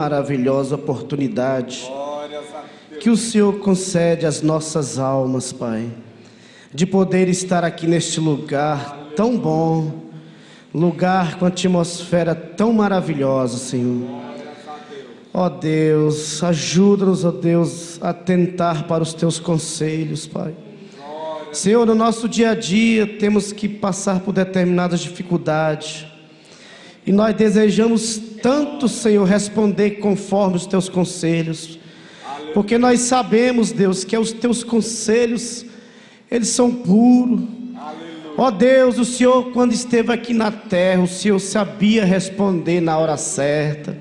Maravilhosa oportunidade que o Senhor concede às nossas almas, Pai, de poder estar aqui neste lugar tão bom, lugar com atmosfera tão maravilhosa, Senhor. Ó Deus, ajuda-nos, ó Deus, a atentar para os Teus conselhos, Pai. Senhor, no nosso dia a dia temos que passar por determinadas dificuldades, e nós desejamos tanto, Senhor, responder conforme os Teus conselhos, porque nós sabemos, Deus, que os Teus conselhos, eles são puros. Ó Deus, o Senhor, quando esteve aqui na terra, o Senhor sabia responder na hora certa,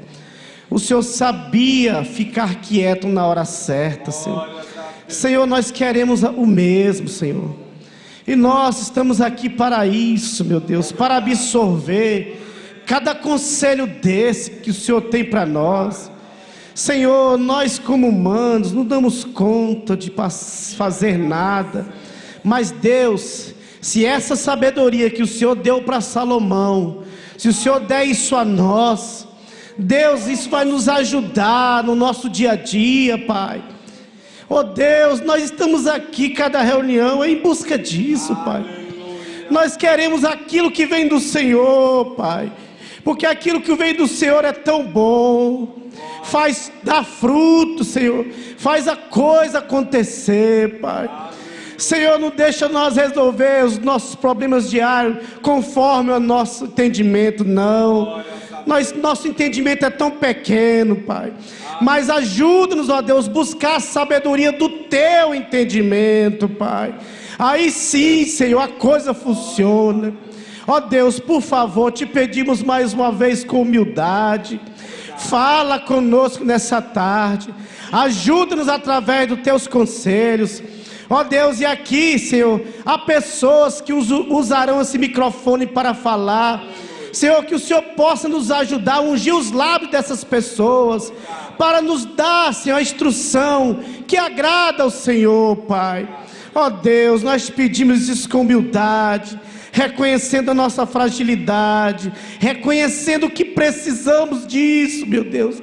o Senhor sabia ficar quieto na hora certa, Senhor. Senhor, nós queremos o mesmo, Senhor, e nós estamos aqui para isso, meu Deus, para absorver cada conselho desse que o Senhor tem para nós. Senhor, nós como humanos não damos conta de fazer nada, mas Deus, se essa sabedoria que o Senhor deu para Salomão, se o Senhor der isso a nós, Deus, isso vai nos ajudar no nosso dia a dia, Pai. Oh Deus, nós estamos aqui, cada reunião, em busca disso, Pai. Nós queremos aquilo que vem do Senhor, Pai, porque aquilo que vem do Senhor é tão bom, dá fruto, Senhor, faz a coisa acontecer, Pai. Senhor, não deixa nós resolver os nossos problemas diários conforme o nosso entendimento, não. Nosso entendimento é tão pequeno, Pai, mas ajuda-nos, ó Deus, buscar a sabedoria do Teu entendimento, Pai. Aí sim, Senhor, a coisa funciona. Ó Deus, por favor, te pedimos mais uma vez com humildade, fala conosco nessa tarde, ajuda-nos através dos Teus conselhos. Ó Deus, e aqui, Senhor, há pessoas que usarão esse microfone para falar. Senhor, que o Senhor possa nos ajudar a ungir os lábios dessas pessoas, para nos dar, Senhor, a instrução que agrada ao Senhor, Pai. Ó Deus, nós pedimos isso com humildade, reconhecendo a nossa fragilidade, reconhecendo que precisamos disso, meu Deus.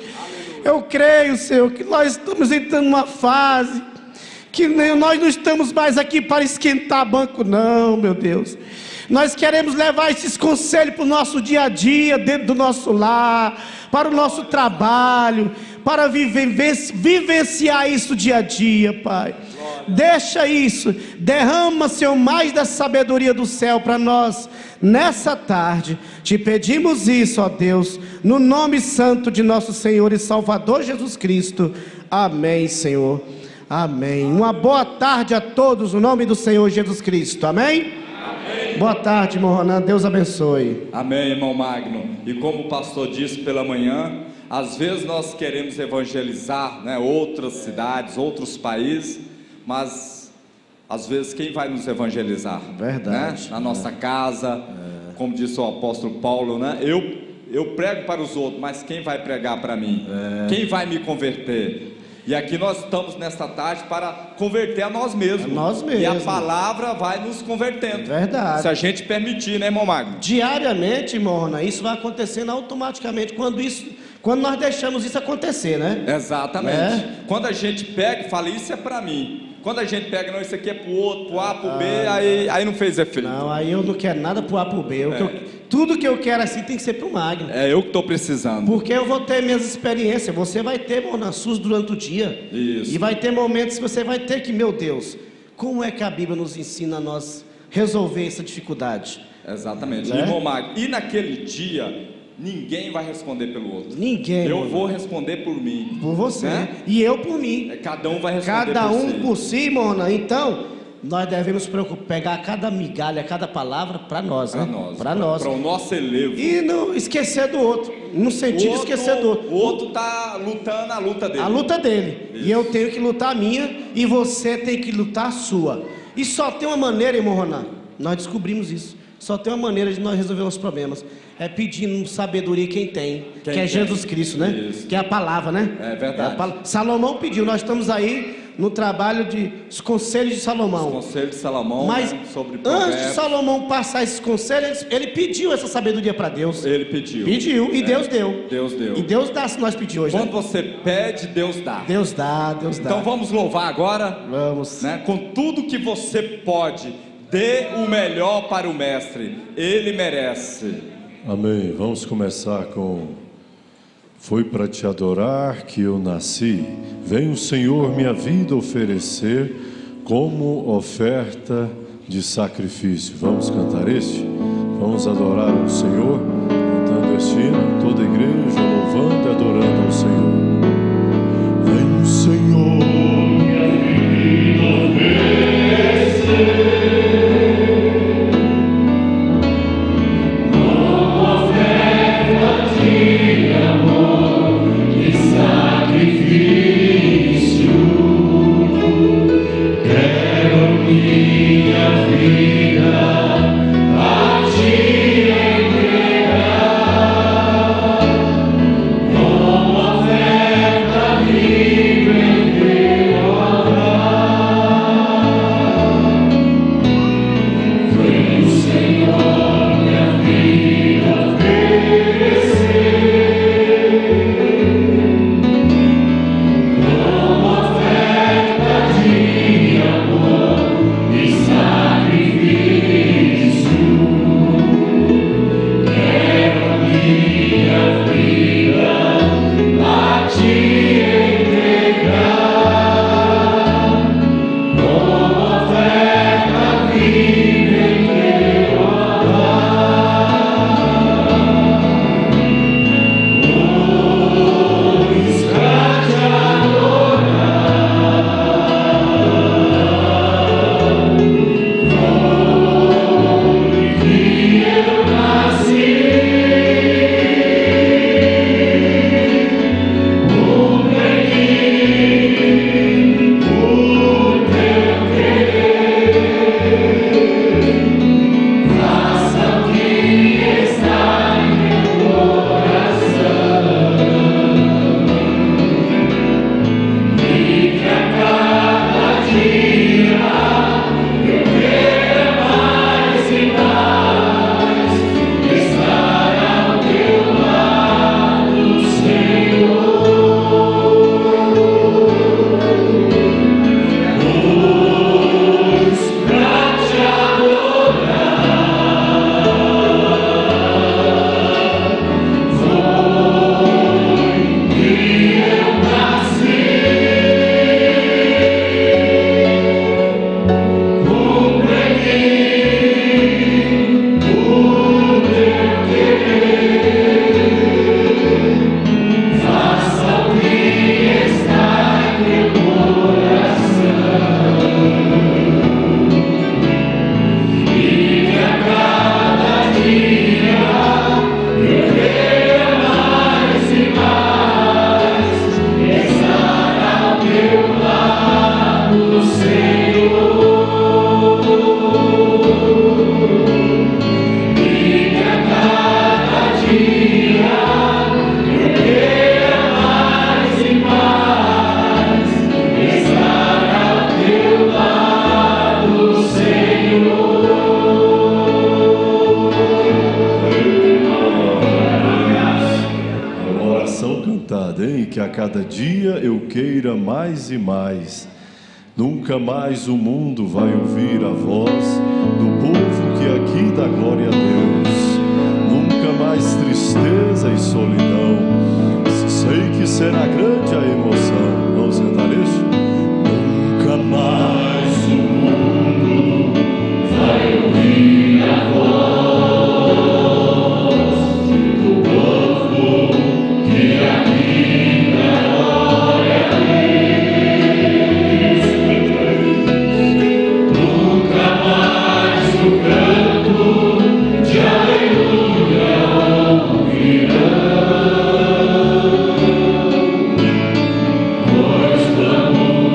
Eu creio, Senhor, que nós estamos entrando numa fase que nós não estamos mais aqui para esquentar banco, não, meu Deus. Nós queremos levar esses conselhos para o nosso dia a dia, dentro do nosso lar, para o nosso trabalho, para vivenciar isso dia a dia, Pai. Deixa isso, derrama, Senhor, mais da sabedoria do céu para nós, nessa tarde. Te pedimos isso, ó Deus, no nome santo de nosso Senhor e Salvador Jesus Cristo. Amém, Senhor. Amém. Uma boa tarde a todos, no nome do Senhor Jesus Cristo. Amém? Amém. Boa tarde, irmão Ronan, Deus abençoe. Amém, irmão Magno. E como o pastor disse pela manhã, às vezes nós queremos evangelizar, né, outras cidades, outros países, mas às vezes quem vai nos evangelizar? Verdade. Né? Na nossa casa, como disse o apóstolo Paulo, né? Eu prego para os outros, mas quem vai pregar para mim? Quem vai me converter? E aqui nós estamos nesta tarde para converter a nós mesmos. Nós mesmos. E a palavra vai nos convertendo. Verdade. Se a gente permitir, né, irmão Magno? Diariamente, irmão Ronan, isso vai acontecendo automaticamente quando nós deixamos isso acontecer, né? Exatamente. Quando a gente pega e fala, isso é para mim. Quando a gente pega, não, isso aqui é para o outro, para o A, para o B, aí não fez efeito. Não, aí eu não quero nada para o A, para o B. Tudo que eu quero assim tem que ser para o Magno. É eu que estou precisando. Porque eu vou ter minhas experiências. Você vai ter, irmão, nas suas durante o dia. Isso. E vai ter momentos que você vai ter que, meu Deus, como é que a Bíblia nos ensina a nós resolver essa dificuldade? Exatamente. Né? Irmão Magno, e naquele dia, ninguém vai responder pelo outro. Ninguém. Eu vou responder por mim. Por você. Né? E eu por mim. Cada um vai responder Cada por um si. por si, irmão. Então, nós devemos pegar cada migalha, cada palavra para nós, Para né? nós. Para nós. Para o nosso elevo. E não esquecer do outro. No sentido de esquecer do outro. O outro está lutando a luta dele. A luta dele. Isso. E eu tenho que lutar a minha. E você tem que lutar a sua. E só tem uma maneira, irmão Ronan. Nós descobrimos isso. Só tem uma maneira de nós resolver os problemas. É pedindo sabedoria quem tem. Que é Jesus Cristo, né? Isso. Que é a palavra, né? É verdade. Salomão pediu. Nós estamos aí no trabalho de os conselhos de Salomão. Os conselhos de Salomão, Mas né, sobre antes provérbios. de Salomão passar esses conselhos, ele pediu essa sabedoria para Deus. Ele pediu. Pediu e Deus deu. Deus deu. E Deus dá se nós pedir hoje. Quando Né? você pede, Deus dá. Deus dá, Deus dá. Então vamos louvar agora. Vamos. Né? Com tudo que você pode, dê o melhor para o mestre. Ele merece. Amém. Vamos começar com: foi para te adorar que eu nasci. Vem o Senhor minha vida oferecer como oferta de sacrifício. Vamos cantar este? Vamos adorar o Senhor cantando este hino. Toda a igreja louvando e adorando ao Senhor. Vem o Senhor minha vida oferecer como oferta de amor e sacrifício. Quero minha vida a ti entregar, como oferta livre em teu altar. Vem o Senhor minha vida Que a cada dia eu queira mais e mais. Nunca mais o mundo vai ouvir a voz do povo que aqui dá glória a Deus. Nunca mais tristeza e solidão. Sei que será grande a emoção. Vamos cantar isso? Nunca mais o mundo vai ouvir a voz do povo que aqui pois o amor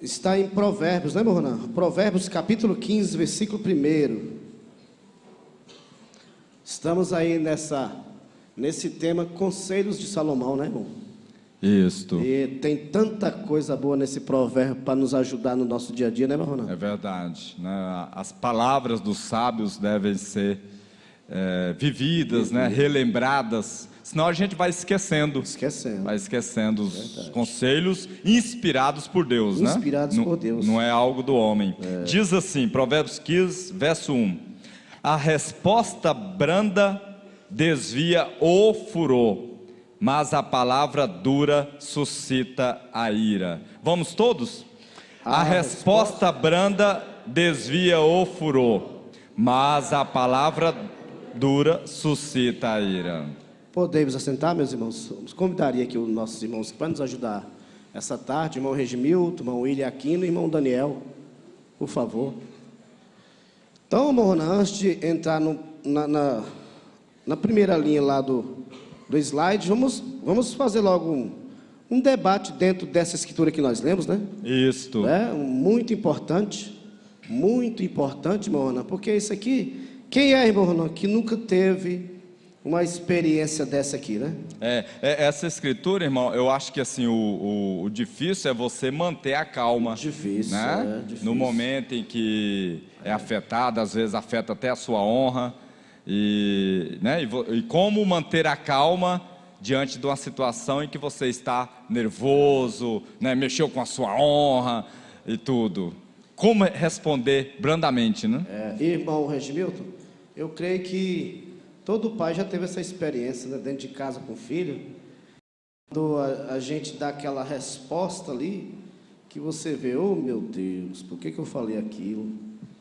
está em Provérbios, né, meu Ronan? Provérbios capítulo 15, versículo 1. Estamos aí nesse tema, Conselhos de Salomão, né, irmão? Isto. E tem tanta coisa boa nesse provérbio para nos ajudar no nosso dia a dia, né, meu Ronan? É verdade, né? As palavras dos sábios devem ser vividas, né? Relembradas, senão a gente vai esquecendo. Vai esquecendo os conselhos inspirados por Deus, né? Inspirados por Deus. Não é algo do homem. Diz assim, Provérbios 15, verso 1: a resposta branda desvia o furor, mas a palavra dura suscita a ira. Vamos todos? A resposta branda desvia o furor, mas a palavra dura suscita a ira. Podemos assentar, meus irmãos? Convidaria aqui os nossos irmãos para nos ajudar essa tarde, irmão Regimilton, irmão William Aquino e irmão Daniel, por favor. Então, irmão Ronan, antes de entrar na primeira linha lá do slide, vamos fazer logo um debate dentro dessa escritura que nós lemos, né? Isto. Muito importante, irmão Ronan, porque isso aqui, quem é, irmão Ronan, que nunca teve uma experiência dessa aqui, né? Essa escritura, irmão, eu acho que assim, o difícil é você manter a calma. Difícil, né? difícil. No momento em que é afetado, às vezes afeta até a sua honra. Né? E como manter a calma diante de uma situação em que você está nervoso, né? Mexeu com a sua honra e tudo. Como responder brandamente, né? Irmão Regimilton, eu creio que todo pai já teve essa experiência, né? Dentro de casa com o filho, quando a gente dá aquela resposta ali, que você vê, oh meu Deus, por que eu falei aquilo?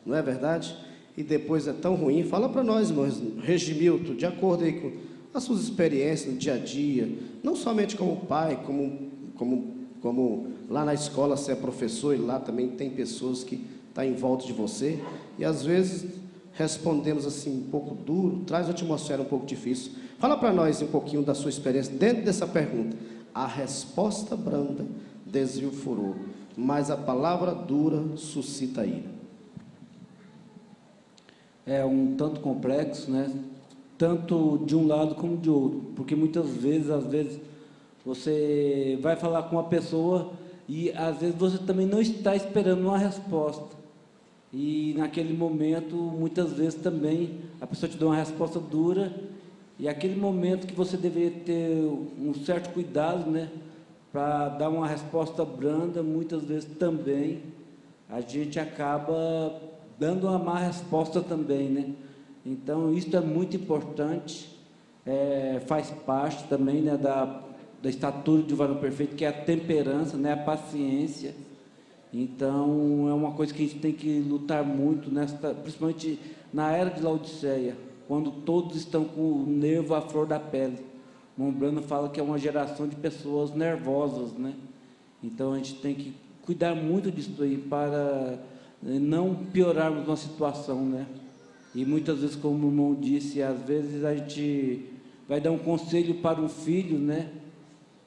Não é verdade? E depois é tão ruim. Fala para nós, irmão Regimilton, de acordo aí com as suas experiências no dia a dia, não somente como pai, como lá na escola você é professor e lá também tem pessoas que estão em volta de você, e às vezes respondemos assim um pouco duro, traz uma atmosfera um pouco difícil. Fala para nós um pouquinho da sua experiência dentro dessa pergunta. A resposta branda desvia o furor, mas a palavra dura suscita a ira. É um tanto complexo, né? Tanto de um lado como de outro, porque muitas vezes, você vai falar com uma pessoa e às vezes você também não está esperando uma resposta, e naquele momento, muitas vezes também, a pessoa te dá uma resposta dura, e aquele momento que você deveria ter um certo cuidado, né, para dar uma resposta branda, muitas vezes também a gente acaba dando uma má resposta também, né? Então, isso é muito importante, faz parte também, né, da estatura de varão perfeito, que é a temperança, né, a paciência. Então, é uma coisa que a gente tem que lutar muito, principalmente na era de Laodiceia, quando todos estão com o nervo à flor da pele. Mombrano fala que é uma geração de pessoas nervosas, né? Então, a gente tem que cuidar muito disso aí, para não piorarmos uma situação, né? E muitas vezes, como o irmão disse, às vezes a gente vai dar um conselho para um filho, né?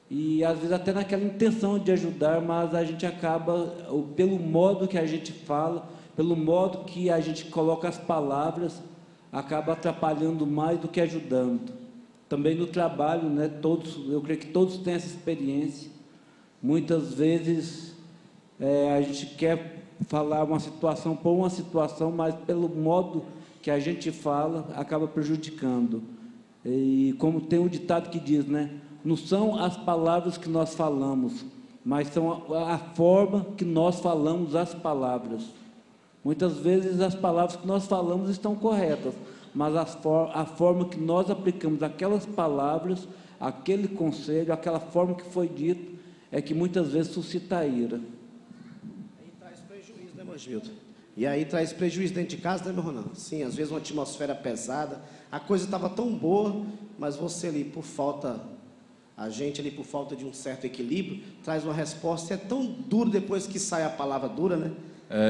E às vezes até naquela intenção de ajudar, mas a gente acaba, pelo modo que a gente fala, pelo modo que a gente coloca as palavras, acaba atrapalhando mais do que ajudando. Também no trabalho, né? Eu creio que todos têm essa experiência. Muitas vezes a gente quer falar uma situação por uma situação, mas pelo modo que a gente fala, acaba prejudicando. E como tem um ditado que diz, né? Não são as palavras que nós falamos, mas são a forma que nós falamos as palavras. Muitas vezes as palavras que nós falamos estão corretas, mas a forma que nós aplicamos aquelas palavras, aquele conselho, aquela forma que foi dito, é que muitas vezes suscita a ira. Aí traz prejuízo, né, meu Gildo? E aí traz prejuízo dentro de casa, né, meu Ronan? Sim, às vezes uma atmosfera pesada, a coisa estava tão boa, mas você ali por falta de um certo equilíbrio, traz uma resposta, é tão duro depois que sai a palavra dura, né?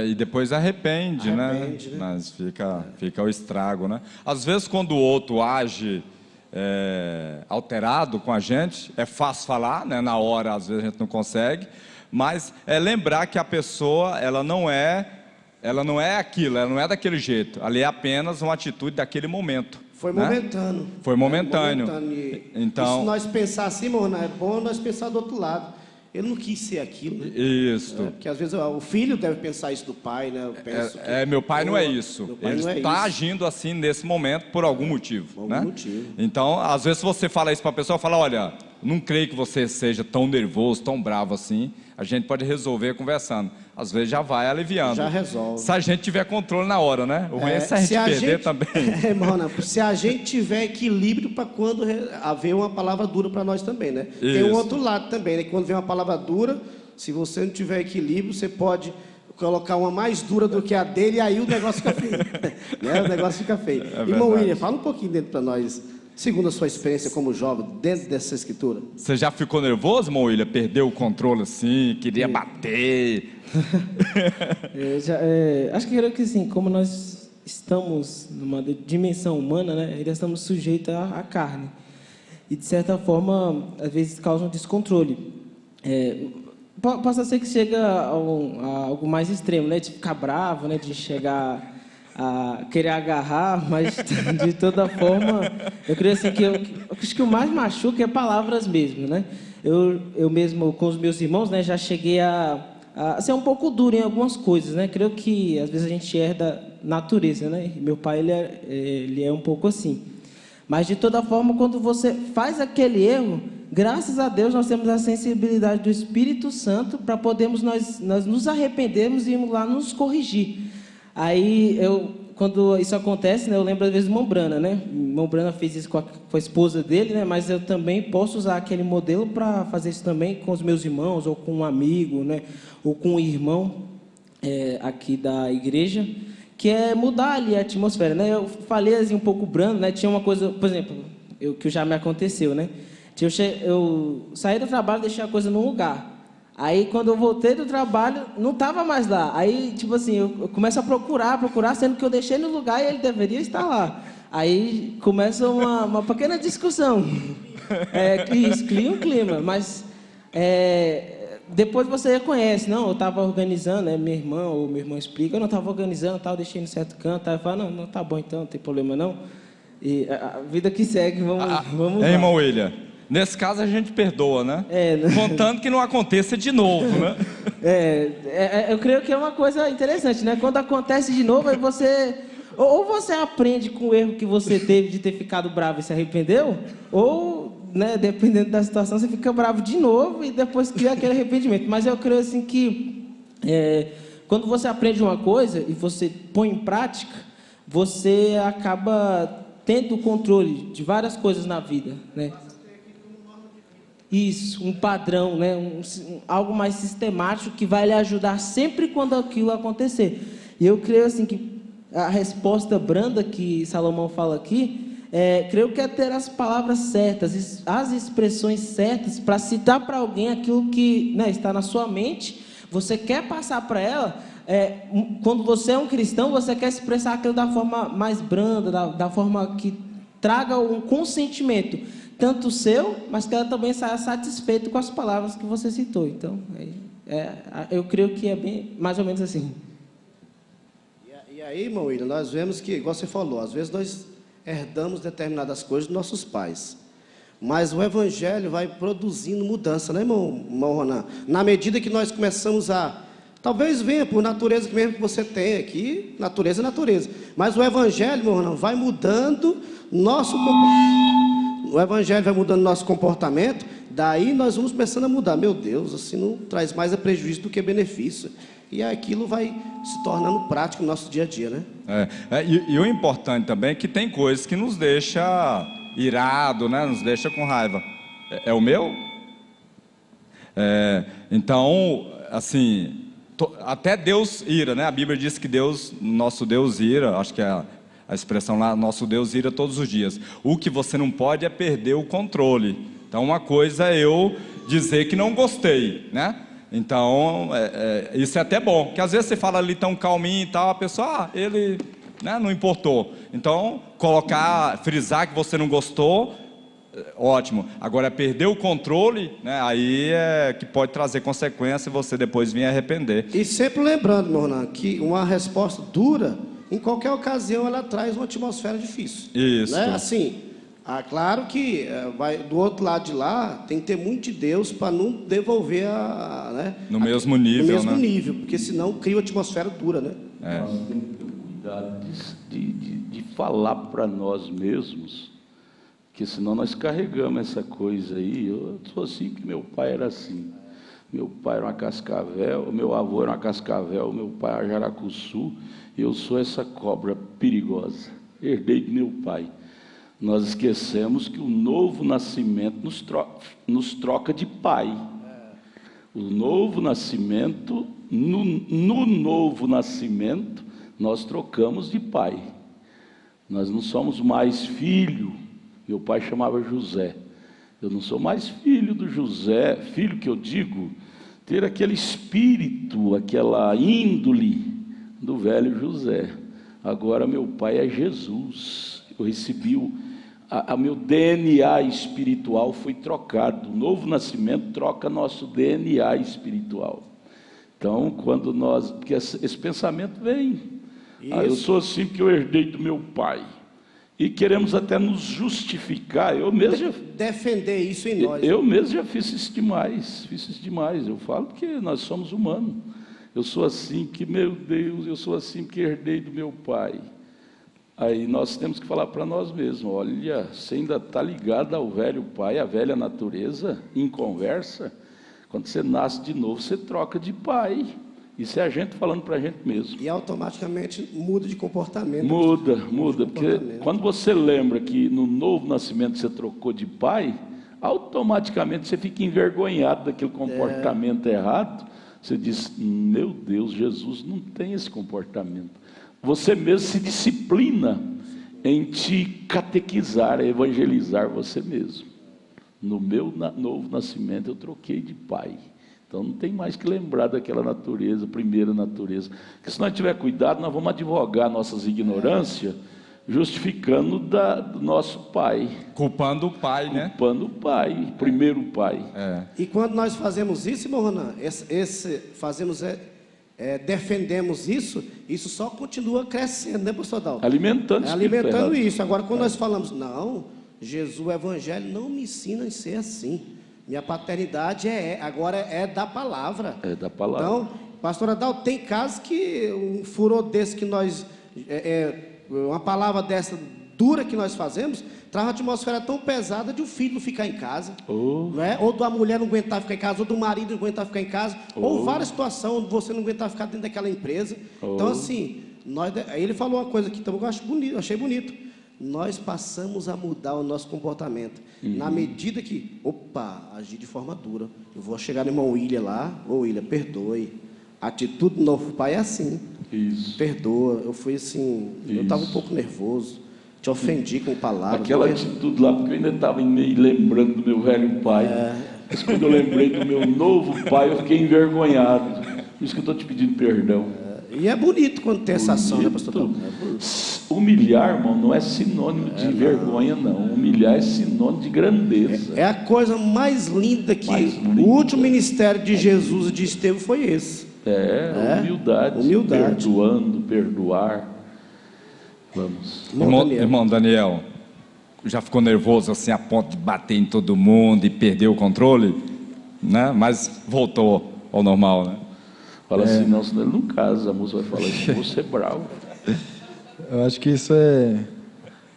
E depois arrepende, né? Mas fica o estrago, né? Às vezes, quando o outro age alterado com a gente, é fácil falar, né? Na hora, às vezes, a gente não consegue, Mas é lembrar que a pessoa, ela não é aquilo, ela não é daquele jeito. Ali é apenas uma atitude daquele momento. Foi né? momentâneo. Foi momentâneo. Então, se nós pensar assim, irmão, é bom nós pensar do outro lado. Ele não quis ser aquilo, né? Isso. Porque às vezes o filho deve pensar isso do pai, né? Eu penso meu pai não é isso. Ele não é está isso. agindo assim nesse momento por algum motivo. Por algum né? motivo. Então, às vezes você fala isso para a pessoa, fala, olha, não creio que você seja tão nervoso, tão bravo assim. A gente pode resolver conversando. Às vezes já vai aliviando. Já resolve. Se a gente tiver controle na hora, né? O ruim é se a gente perder também. Irmão, se a gente tiver equilíbrio para quando haver uma palavra dura para nós também, né? Tem um outro lado também, né? Quando vem uma palavra dura, se você não tiver equilíbrio, você pode colocar uma mais dura do que a dele e aí o negócio fica feio. Né? O negócio fica feio. Irmão William, fala um pouquinho dentro para nós, segundo a sua experiência como jovem, dentro dessa escritura. Você já ficou nervoso, irmão William? Perdeu o controle assim, queria bater? Acho que creio que assim, como nós estamos numa dimensão humana, né, ainda estamos sujeitos à carne. E, de certa forma, às vezes causa um descontrole. Possa ser que chega a algo mais extremo, né, de ficar bravo, né, de chegar a querer agarrar, mas, de toda forma, eu creio assim, eu acho que o mais machuca é palavras mesmo, né? Eu mesmo, com os meus irmãos, né, já cheguei a ser um pouco duro em algumas coisas, né? Creio que às vezes a gente herda natureza, né? Meu pai ele é um pouco assim. Mas de toda forma, quando você faz aquele erro, graças a Deus nós temos a sensibilidade do Espírito Santo para podermos nós nos arrependermos e irmos lá nos corrigir. Aí quando isso acontece, né, eu lembro às vezes do Irmão Brana, né? O Irmão Brana fez isso com a esposa dele, né? Mas eu também posso usar aquele modelo para fazer isso também com os meus irmãos, ou com um amigo, né? Ou com um irmão aqui da igreja, que é mudar ali a atmosfera, né? Eu falei assim um pouco brando, né? Tinha uma coisa, por exemplo, que já me aconteceu, né? Eu saí do trabalho, deixei a coisa num lugar. Aí, quando eu voltei do trabalho, não estava mais lá. Aí, tipo assim, eu começo a procurar, sendo que eu deixei no lugar e ele deveria estar lá. Aí, começa uma pequena discussão. Isso, cria um clima. Mas, depois você reconhece. Não, eu estava organizando, né? Minha irmã ou meu irmão explica. Eu não estava organizando, estava deixando em certo canto. Aí eu falo, não, tá bom então, não tem problema não. E a vida que segue, vamos lá. Irmão William, nesse caso a gente perdoa, né? Contando que não aconteça de novo, né? Eu creio que é uma coisa interessante, né? Quando acontece de novo, aí você... Ou você aprende com o erro que você teve de ter ficado bravo e se arrependeu, ou, né, dependendo da situação, você fica bravo de novo e depois cria aquele arrependimento. Mas eu creio assim que quando você aprende uma coisa e você põe em prática, você acaba tendo o controle de várias coisas na vida, né? Isso, um padrão, né? Algo mais sistemático que vai lhe ajudar sempre quando aquilo acontecer. E eu creio assim que a resposta branda que Salomão fala aqui, creio que é ter as palavras certas, as expressões certas para citar para alguém aquilo que, né, está na sua mente. Você quer passar para ela. Quando você é um cristão, você quer expressar aquilo da forma mais branda, da forma que traga um consentimento, tanto seu, mas que ela também saia satisfeita com as palavras que você citou. Então, eu creio que é bem mais ou menos assim. E aí, irmão William, nós vemos que, igual você falou, às vezes nós herdamos determinadas coisas dos nossos pais. Mas o Evangelho vai produzindo mudança, né, irmão Ronan? Na medida que nós começamos talvez venha por natureza que mesmo que você tem aqui, natureza é natureza. Mas o Evangelho, meu irmão, vai mudando o Evangelho vai mudando nosso comportamento, daí nós vamos começando a mudar. Meu Deus, assim não traz mais prejuízo do que benefício. E aquilo vai se tornando prático no nosso dia a dia, né? E o importante também é que tem coisas que nos deixa irado, né? Nos deixa com raiva. É o meu? Então, assim... Até Deus ira, né? A Bíblia diz que nosso Deus ira, acho que é a expressão lá, nosso Deus ira todos os dias. O que você não pode é perder o controle. Então, uma coisa é eu dizer que não gostei, né? Então, isso é até bom, porque às vezes você fala ali tão calminho e tal, a pessoa, ele, né, não importou. Então, frisar que você não gostou, ótimo. Agora, perder o controle, né, aí é que pode trazer consequência e você depois vir arrepender. E sempre lembrando, meu irmão, que uma resposta dura, em qualquer ocasião, ela traz uma atmosfera difícil. Isso. Né? Assim, claro que do outro lado de lá, tem que ter muito de Deus para não devolver né, no mesmo nível, no mesmo né? nível, porque senão cria uma atmosfera dura, né? Nós temos que ter cuidado de falar para nós mesmos, porque senão nós carregamos essa coisa aí. Eu sou assim que meu pai era assim. Meu pai era uma cascavel, meu avô era uma cascavel, meu pai era jaracuçu, e eu sou essa cobra perigosa, herdei de meu pai. Nós esquecemos que o novo nascimento nos troca de pai. O novo nascimento, no novo nascimento, nós trocamos de pai. Nós não somos mais filho. Meu pai chamava José. Eu não sou mais filho do José. Filho que eu digo, ter aquele espírito, aquela índole do velho José. Agora meu pai é Jesus. Eu recebi a meu DNA espiritual foi trocado. O novo nascimento troca nosso DNA espiritual. Então, quando porque esse pensamento vem. Eu sou assim porque eu herdei do meu pai. E queremos até nos justificar. Eu mesmo defender isso em nós. Eu mesmo já fiz isso demais. Eu falo porque nós somos humanos. Eu sou assim que, meu Deus, eu sou assim que herdei do meu pai. Aí nós temos que falar para nós mesmos, olha, você ainda está ligado ao velho pai, à velha natureza, em conversa. Quando você nasce de novo, você troca de pai. Isso é a gente falando para a gente mesmo. E automaticamente muda de comportamento. Muda, porque quando você lembra que no novo nascimento você trocou de pai, automaticamente você fica envergonhado daquele comportamento errado. Você diz, meu Deus, Jesus não tem esse comportamento. Você mesmo se disciplina em te catequizar, evangelizar você mesmo. No meu novo nascimento eu troquei de pai. Então não tem mais que lembrar daquela natureza, primeira natureza. Porque se nós tiver cuidado, nós vamos advogar nossas ignorâncias, justificando do nosso pai. Culpando o pai, né? Culpando o pai, primeiro pai. E quando nós fazemos isso, irmão Ronan, defendemos isso só continua crescendo, né, pastor Dalton? Alimentando isso. Agora, quando nós falamos, não, Jesus, o Evangelho não me ensina a ser assim. Minha paternidade agora é da palavra. É da palavra. Então, pastor Adalto, tem casos que um furor desse que nós... uma palavra dessa dura que nós fazemos, traz uma atmosfera tão pesada de um filho não ficar em casa. Não é? Ou da mulher não aguentar ficar em casa, ou do marido não aguentar ficar em casa, ou várias situações onde você não aguentar ficar dentro daquela empresa. Então, assim, ele falou uma coisa aqui também que eu achei bonito. Nós passamos a mudar o nosso comportamento. Na medida que, agir de forma dura. Eu vou chegar no irmão William lá, William, perdoe. A atitude do novo pai é assim. Isso. Perdoa. Eu fui assim, eu estava um pouco nervoso. Te ofendi com palavras. Aquela atitude lá, porque eu ainda estava meio lembrando do meu velho pai. Mas quando eu lembrei do meu novo pai, eu fiquei envergonhado. Por isso que eu estou te pedindo perdão. E é bonito quando tem essa ação, né, pastor? Humilhar, irmão, não é sinônimo de vergonha, não. Humilhar é sinônimo de grandeza. É a coisa mais linda que o último ministério de Jesus e de Estevão foi esse. Humildade. Perdoando, perdoar. Vamos. Irmão Daniel, já ficou nervoso assim a ponto de bater em todo mundo e perder o controle? Né? Mas voltou ao normal, né? Fala assim, não, senão ele não casa. A moça vai falar assim, você é bravo. Eu acho que isso é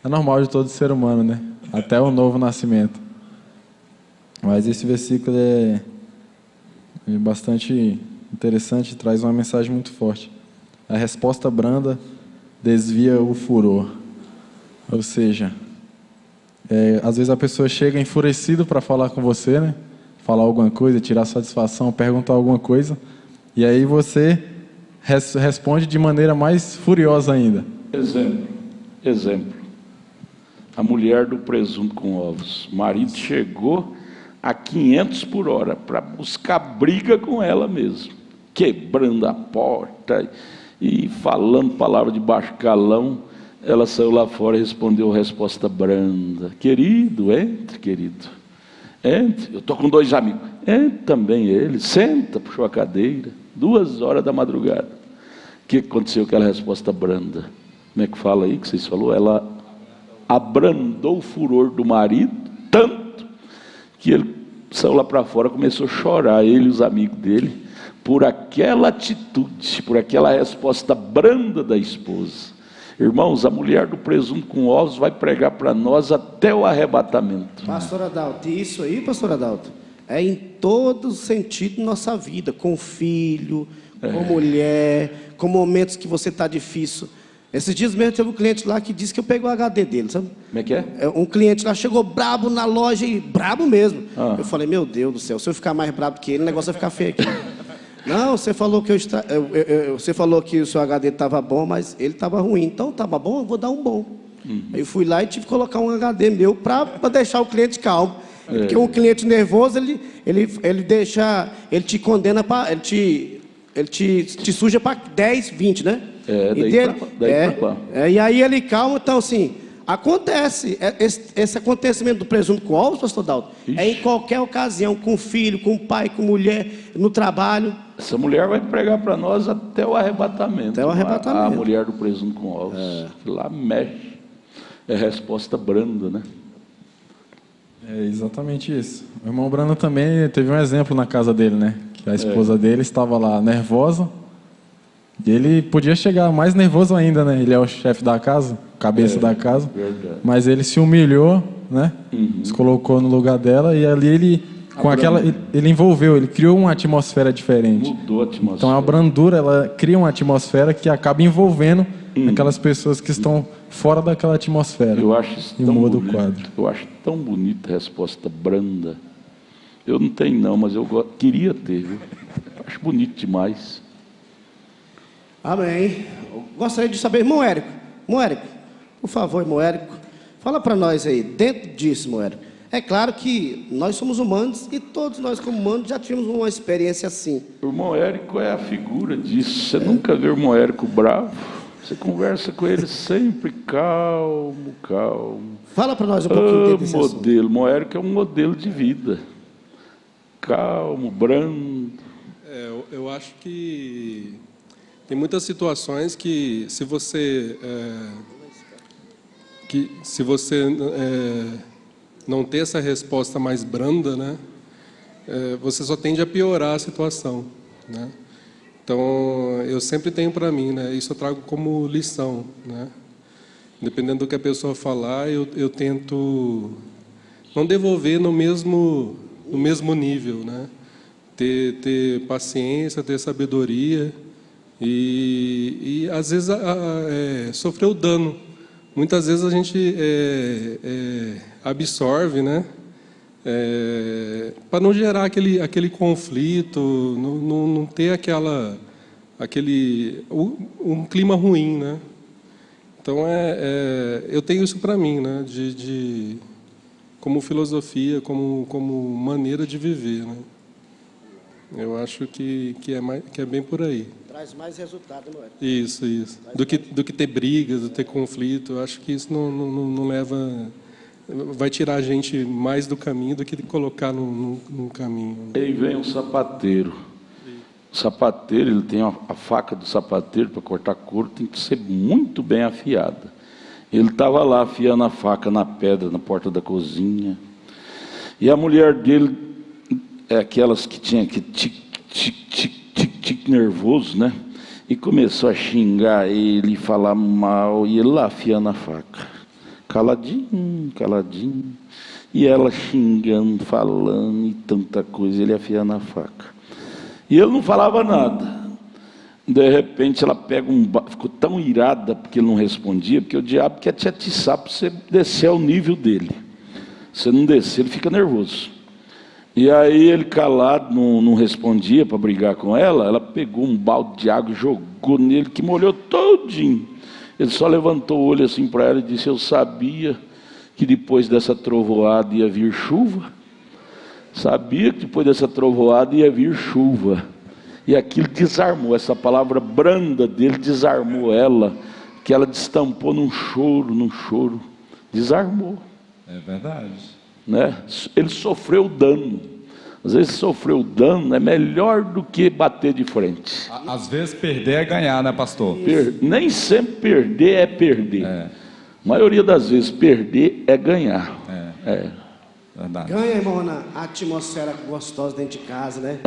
normal de todo ser humano, né? Até o novo nascimento. Mas esse versículo é bastante interessante, traz uma mensagem muito forte. A resposta branda desvia o furor. Ou seja, às vezes a pessoa chega enfurecida para falar com você, né? Falar alguma coisa, tirar satisfação, perguntar alguma coisa, e aí você responde de maneira mais furiosa ainda. Exemplo. A mulher do presunto com ovos. O marido chegou a 500 por hora para buscar briga com ela mesmo, quebrando a porta e falando palavra de baixo calão. Ela saiu lá fora e respondeu resposta branda: querido, entre, querido. Entre, eu estou com 2 amigos. Entre também ele, senta, puxou a cadeira, 2 horas da madrugada. O que aconteceu com aquela resposta branda? Como é que fala aí que vocês falaram? Ela abrandou o furor do marido, tanto que ele saiu lá para fora, começou a chorar, ele e os amigos dele, por aquela atitude, por aquela resposta branda da esposa. Irmãos, a mulher do presunto com ovos vai pregar para nós até o arrebatamento. Pastor Adalto, isso aí, pastor Adalto, é em todo sentido da nossa vida, com filho, com mulher, com momentos que você está difícil. Esses dias mesmo teve um cliente lá que disse que eu peguei o HD dele, sabe? Como é que é? Um cliente lá chegou brabo na loja, e brabo mesmo. Eu falei, meu Deus do céu, se eu ficar mais brabo que ele, o negócio vai ficar feio aqui. Não, você falou que você falou que o seu HD estava bom, mas ele estava ruim. Então, estava bom, eu vou dar um bom. Aí eu fui lá e tive que colocar um HD meu para deixar o cliente calmo. Porque um cliente nervoso, ele te condena para... Ele te suja para 10, 20, né? E aí ele calma, então assim... Acontece, esse acontecimento do presunto com ovos, pastor Dalton, é em qualquer ocasião, com filho, com pai, com mulher, no trabalho. Essa mulher vai pregar para nós até o arrebatamento. Até o arrebatamento. A mulher do presunto com ovos. Lá mexe. É resposta branda, né? É exatamente isso. O irmão Brando também teve um exemplo na casa dele, né? Que a esposa dele estava lá nervosa. E ele podia chegar mais nervoso ainda, né? Ele é o chefe da casa, cabeça da casa. Verdade. Mas ele se humilhou, né? Se colocou no lugar dela e ali ele envolveu, ele criou uma atmosfera diferente. Mudou a atmosfera. Então a brandura, ela cria uma atmosfera que acaba envolvendo aquelas pessoas que estão fora daquela atmosfera. Eu acho isso e tão muda bonito. o quadro. Eu acho tão bonita a resposta branda. Eu não tenho não, mas eu queria ter, viu? Acho bonito demais. Amém. Eu gostaria de saber, irmão Érico, por favor, irmão Érico, fala para nós aí, dentro disso, irmão Érico. É claro que nós somos humanos e todos nós como humanos já tivemos uma experiência assim. O irmão Érico é a figura disso. Você nunca vê o irmão Érico bravo. Você conversa com ele sempre calmo. Fala para nós um pouquinho desse modelo. O irmão Érico é um modelo de vida. Calmo, brando. Eu acho que tem muitas situações que se você não ter essa resposta mais branda, né, você só tende a piorar a situação, né? Então, eu sempre tenho para mim, né, isso eu trago como lição, né? Dependendo do que a pessoa falar, eu tento não devolver no mesmo nível, né? Ter paciência, ter sabedoria e às vezes sofrer o dano. Muitas vezes a gente absorve, né? Para não gerar aquele conflito, não ter um clima ruim, né? Então eu tenho isso para mim, né? Como filosofia, como maneira de viver, né? Eu acho que é bem por aí. Traz mais resultado, não é? Isso. Do que ter brigas, do que ter conflito. Eu acho que isso não leva... Vai tirar a gente mais do caminho do que colocar no caminho. Aí vem um sapateiro. O sapateiro, ele tem a faca do sapateiro para cortar couro, tem que ser muito bem afiada. Ele estava lá afiando a faca na pedra, na porta da cozinha. E a mulher dele é aquelas que tinha que tic nervoso, né? E começou a xingar ele, falar mal, e ele lá afiando a faca. Caladinho. E ela xingando, falando e tanta coisa, ele afiando a faca. E ele não falava nada. De repente ela pega ficou tão irada porque ele não respondia, porque o diabo quer te atiçar para você descer ao nível dele. Se não descer, ele fica nervoso. E aí ele calado, não respondia para brigar com ela. Ela pegou um balde de água e jogou nele, que molhou todinho. Ele só levantou o olho assim para ela e disse: eu sabia que depois dessa trovoada ia vir chuva. Sabia que depois dessa trovoada ia vir chuva. E aquilo desarmou, essa palavra branda dele desarmou ela, que ela destampou num choro, desarmou. É verdade. Né? Ele sofreu dano. Às vezes sofreu dano é melhor do que bater de frente. Às vezes perder é ganhar, né, pastor? Nem sempre perder é perder. A maioria das vezes perder é ganhar. Verdade. Ganha, irmão, na atmosfera gostosa dentro de casa, né?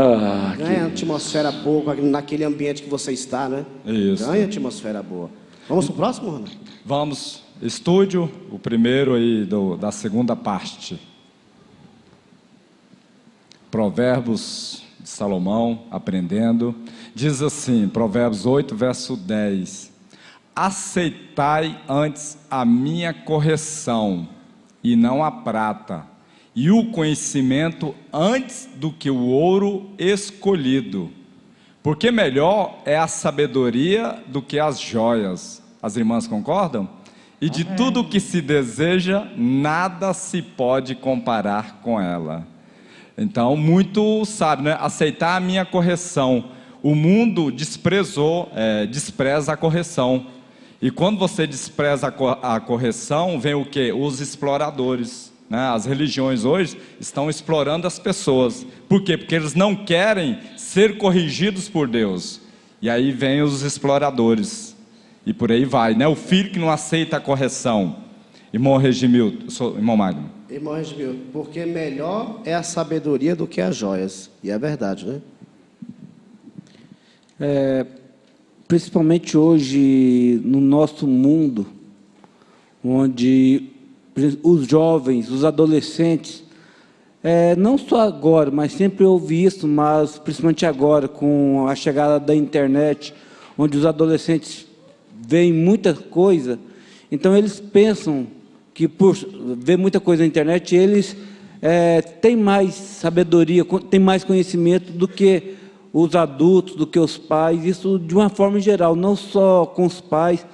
Que Ganha atmosfera boa naquele ambiente que você está, né? Isso. Ganha atmosfera boa. Vamos pro próximo, Rona? Vamos, estúdio, o primeiro aí da segunda parte. Provérbios de Salomão, aprendendo. Diz assim, Provérbios 8, verso 10. Aceitai antes a minha correção, e não a prata, e o conhecimento antes do que o ouro escolhido. Porque melhor é a sabedoria do que as joias. As irmãs concordam? E de tudo que se deseja, nada se pode comparar com ela. Então, muito sabe, né? Aceitar a minha correção. O mundo despreza a correção. E quando você despreza a correção, vem o quê? Os exploradores. Né? As religiões hoje estão explorando as pessoas. Por quê? Porque eles não querem ser corrigidos por Deus. E aí vem os exploradores. E por aí vai, né? O filho que não aceita a correção. Irmão Regimildo, irmão Magno. Irmão Regimildo, porque melhor é a sabedoria do que as joias. E é verdade, né? Principalmente hoje, no nosso mundo, onde os jovens, os adolescentes, não só agora, mas sempre ouvi isso, mas principalmente agora, com a chegada da internet, onde os adolescentes veem muita coisa, então eles pensam que por ver muita coisa na internet, eles têm mais sabedoria, têm mais conhecimento do que os adultos, do que os pais, isso de uma forma geral, não só com os pais,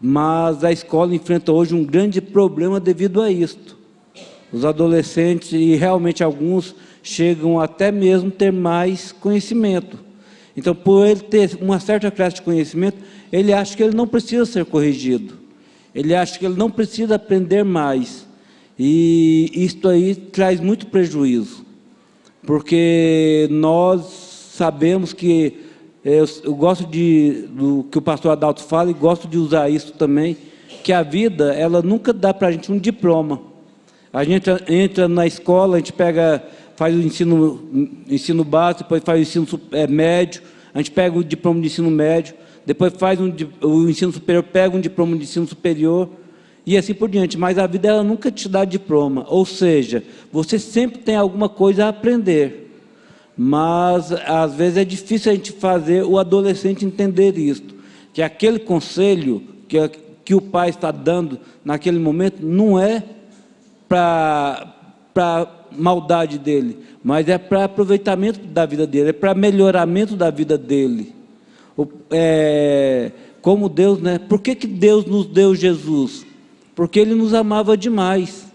mas a escola enfrenta hoje um grande problema devido a isto. Os adolescentes, e realmente alguns, chegam até mesmo ter mais conhecimento. Então, por ele ter uma certa classe de conhecimento, ele acha que ele não precisa ser corrigido. Ele acha que ele não precisa aprender mais. E isto aí traz muito prejuízo. Porque nós sabemos que, eu gosto do que o pastor Adalto fala, e gosto de usar isso também, que a vida, ela nunca dá para a gente um diploma. A gente entra na escola, a gente faz o ensino básico, depois faz o ensino médio, a gente pega o diploma de ensino médio, depois faz o ensino superior, pega um diploma de ensino superior, e assim por diante. Mas a vida, ela nunca te dá diploma, ou seja, você sempre tem alguma coisa a aprender. Mas, às vezes, é difícil a gente fazer o adolescente entender isto, que aquele conselho que o pai está dando naquele momento não é para maldade dele, mas é para aproveitamento da vida dele, é para melhoramento da vida dele. Como Deus, né? Por que Deus nos deu Jesus? Porque Ele nos amava demais.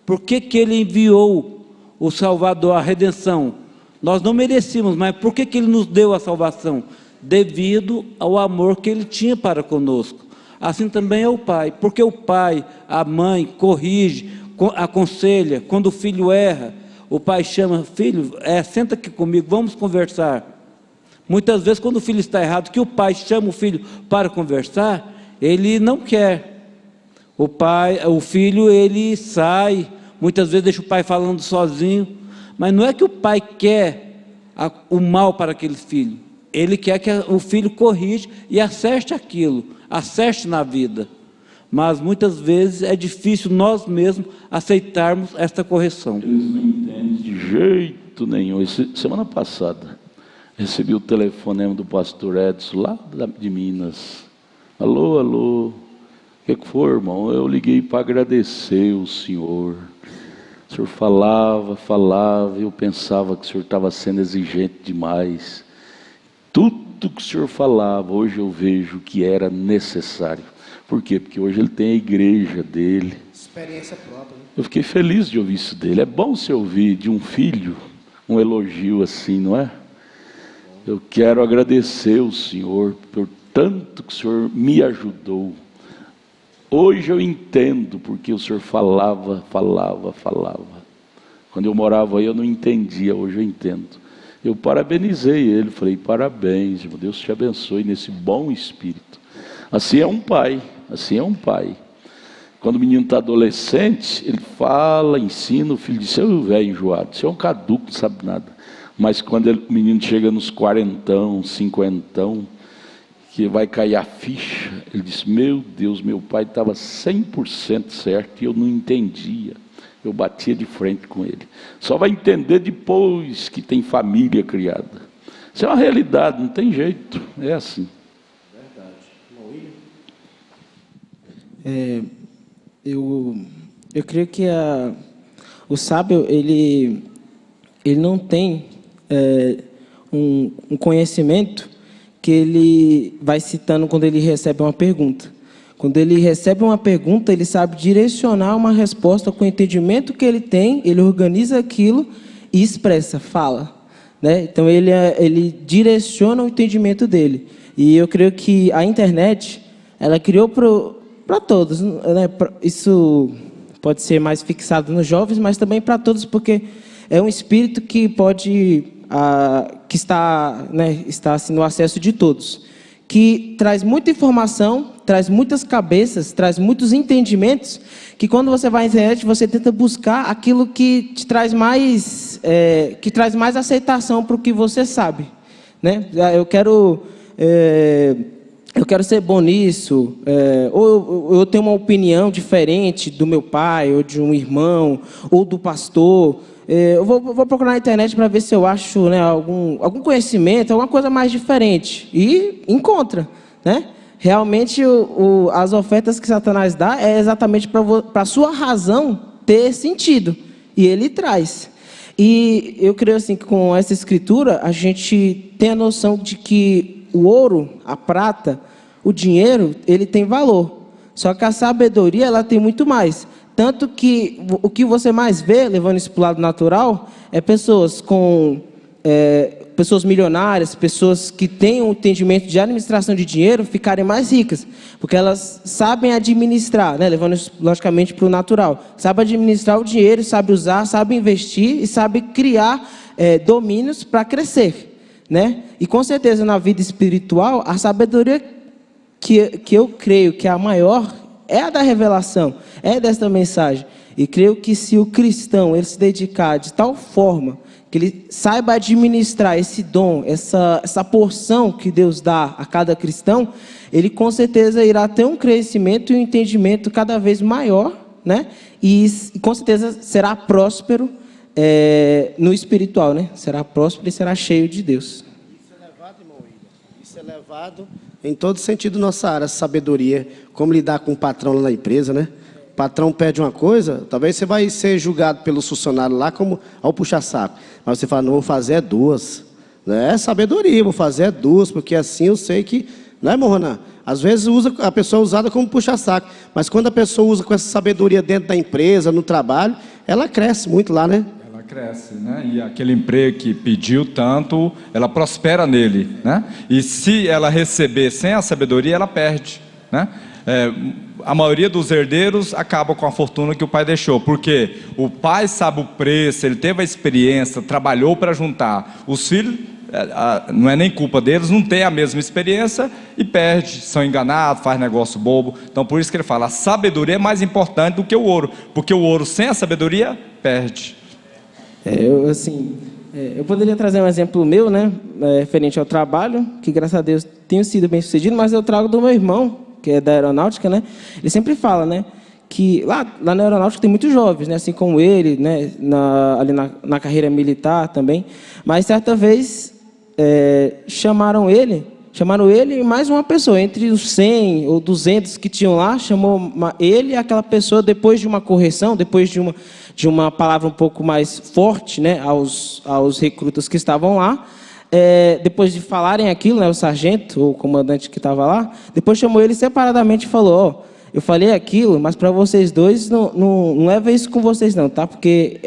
Por que Ele enviou o Salvador, a redenção? Nós não merecíamos, mas por que Ele nos deu a salvação? Devido ao amor que Ele tinha para conosco. Assim também é o Pai, porque o Pai, a mãe, corrige, aconselha. Quando o filho erra, o pai chama: filho, senta aqui comigo, vamos conversar. Muitas vezes, quando o filho está errado, que o pai chama o filho para conversar, ele não quer. O filho, ele sai, muitas vezes deixa o pai falando sozinho, mas não é que o pai quer o mal para aquele filho, ele quer que o filho corrija e acerte aquilo, acerte na vida. Mas muitas vezes é difícil nós mesmos aceitarmos esta correção. Eles não entendem de jeito nenhum. Semana passada, recebi o telefonema do pastor Edson, lá de Minas. Alô, alô, o que foi, irmão? Eu liguei para agradecer o senhor. O senhor falava, e eu pensava que o senhor estava sendo exigente demais. Tudo que o senhor falava, hoje eu vejo que era necessário. Por quê? Porque hoje ele tem a igreja dele. Experiência própria. Né? Eu fiquei feliz de ouvir isso dele. É bom você ouvir de um filho um elogio assim, não é? Eu quero agradecer o senhor por tanto que o senhor me ajudou. Hoje eu entendo porque o senhor falava. Quando eu morava aí eu não entendia, hoje eu entendo. Eu parabenizei ele, falei, parabéns, irmão, Deus te abençoe nesse bom espírito. Assim é um pai. Quando o menino está adolescente, ele fala, ensina, o filho diz, seu velho enjoado, você é um caduco, não sabe nada. Mas quando o menino chega nos 40, 50, que vai cair a ficha, ele diz, meu Deus, meu pai estava 100% certo e eu não entendia. Eu batia de frente com ele. Só vai entender depois que tem família criada. Isso é uma realidade, não tem jeito, é assim. Eu creio que o sábio, ele não tem um conhecimento que ele vai citando quando ele recebe uma pergunta. Quando ele recebe uma pergunta, ele sabe direcionar uma resposta com o entendimento que ele tem, ele organiza aquilo e expressa, fala, né? Então, ele direciona o entendimento dele. E eu creio que a internet, ela criou para todos, né? Isso pode ser mais fixado nos jovens, mas também para todos, porque é um espírito que pode, que está assim, no acesso de todos, que traz muita informação, traz muitas cabeças, traz muitos entendimentos, que quando você vai à internet, você tenta buscar aquilo que te traz mais, aceitação para o que você sabe, né? Eu quero ser bom nisso, ou eu tenho uma opinião diferente do meu pai, ou de um irmão, ou do pastor. Eu vou procurar na internet para ver se eu acho, né, algum conhecimento, alguma coisa mais diferente. E encontra, né? Realmente, as ofertas que Satanás dá é exatamente para a sua razão ter sentido. E ele traz. E eu creio assim, que com essa escritura, a gente tem a noção de que o ouro, a prata, o dinheiro, ele tem valor. Só que a sabedoria, ela tem muito mais. Tanto que o que você mais vê, levando isso para o lado natural, é pessoas pessoas milionárias, pessoas que têm um entendimento de administração de dinheiro, ficarem mais ricas. Porque elas sabem administrar, né? Levando isso, logicamente, para o natural. Sabe administrar o dinheiro, sabe usar, sabe investir e sabe criar domínios para crescer, né? E com certeza na vida espiritual, a sabedoria que eu creio que é a maior é a da revelação, é desta mensagem. E creio que se o cristão ele se dedicar de tal forma que ele saiba administrar esse dom, essa porção que Deus dá a cada cristão, ele com certeza irá ter um crescimento e um entendimento cada vez maior, né? E com certeza será próspero no espiritual, né? Será próspero e será cheio de Deus. Isso é levado, irmão William. Isso é levado em todo sentido nossa área, sabedoria, como lidar com o patrão lá na empresa, né? O patrão pede uma coisa, talvez você vai ser julgado pelos funcionários lá como ao puxa-saco. Mas você fala, não, vou fazer duas. Não é sabedoria, vou fazer duas, porque assim eu sei que... Não é, Morroná? Às vezes a pessoa é usada como puxa-saco, mas quando a pessoa usa com essa sabedoria dentro da empresa, no trabalho, ela cresce muito lá, né? Cresce, né? E aquele emprego que pediu tanto, ela prospera nele, né? E se ela receber sem a sabedoria, ela perde, né? A maioria dos herdeiros acaba com a fortuna que o pai deixou, porque o pai sabe o preço, ele teve a experiência, trabalhou para juntar. Os filhos, não é nem culpa deles, não tem a mesma experiência e perde, são enganados, faz negócio bobo. Então por isso que ele fala, a sabedoria é mais importante do que o ouro, porque o ouro sem a sabedoria perde. Eu poderia trazer um exemplo meu, né, referente ao trabalho, que graças a Deus tenho sido bem sucedido, mas eu trago do meu irmão, que é da aeronáutica, né? Ele sempre fala, né, que lá na aeronáutica tem muitos jovens, né, assim como ele, né, ali na carreira militar também. Mas certa vez chamaram ele e mais uma pessoa, entre os 100 ou 200 que tinham lá, chamou ele e aquela pessoa, depois de uma correção, depois de uma palavra um pouco mais forte, né, aos recrutas que estavam lá, depois de falarem aquilo, né, o sargento ou o comandante que estava lá, depois chamou ele separadamente e falou, eu falei aquilo, mas para vocês dois, não leva isso com vocês não, tá? Porque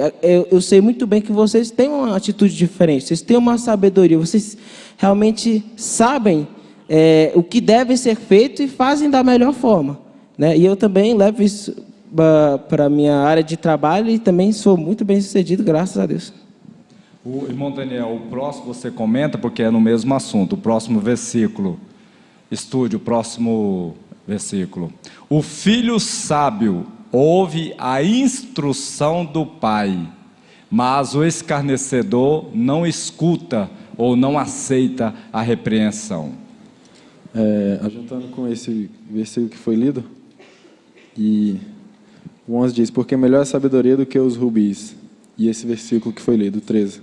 eu sei muito bem que vocês têm uma atitude diferente, vocês têm uma sabedoria, vocês realmente sabem o que deve ser feito e fazem da melhor forma. né? E eu também levo isso para a minha área de trabalho e também sou muito bem sucedido, graças a Deus. O irmão Daniel, o próximo você comenta, porque é no mesmo assunto, o próximo versículo. Estude o próximo versículo. O filho sábio ouve a instrução do pai, mas o escarnecedor não escuta ou não aceita a repreensão. Ajuntando com esse versículo que foi lido, e o 11 diz, porque melhor é a sabedoria do que os rubis. E esse versículo que foi lido, 13.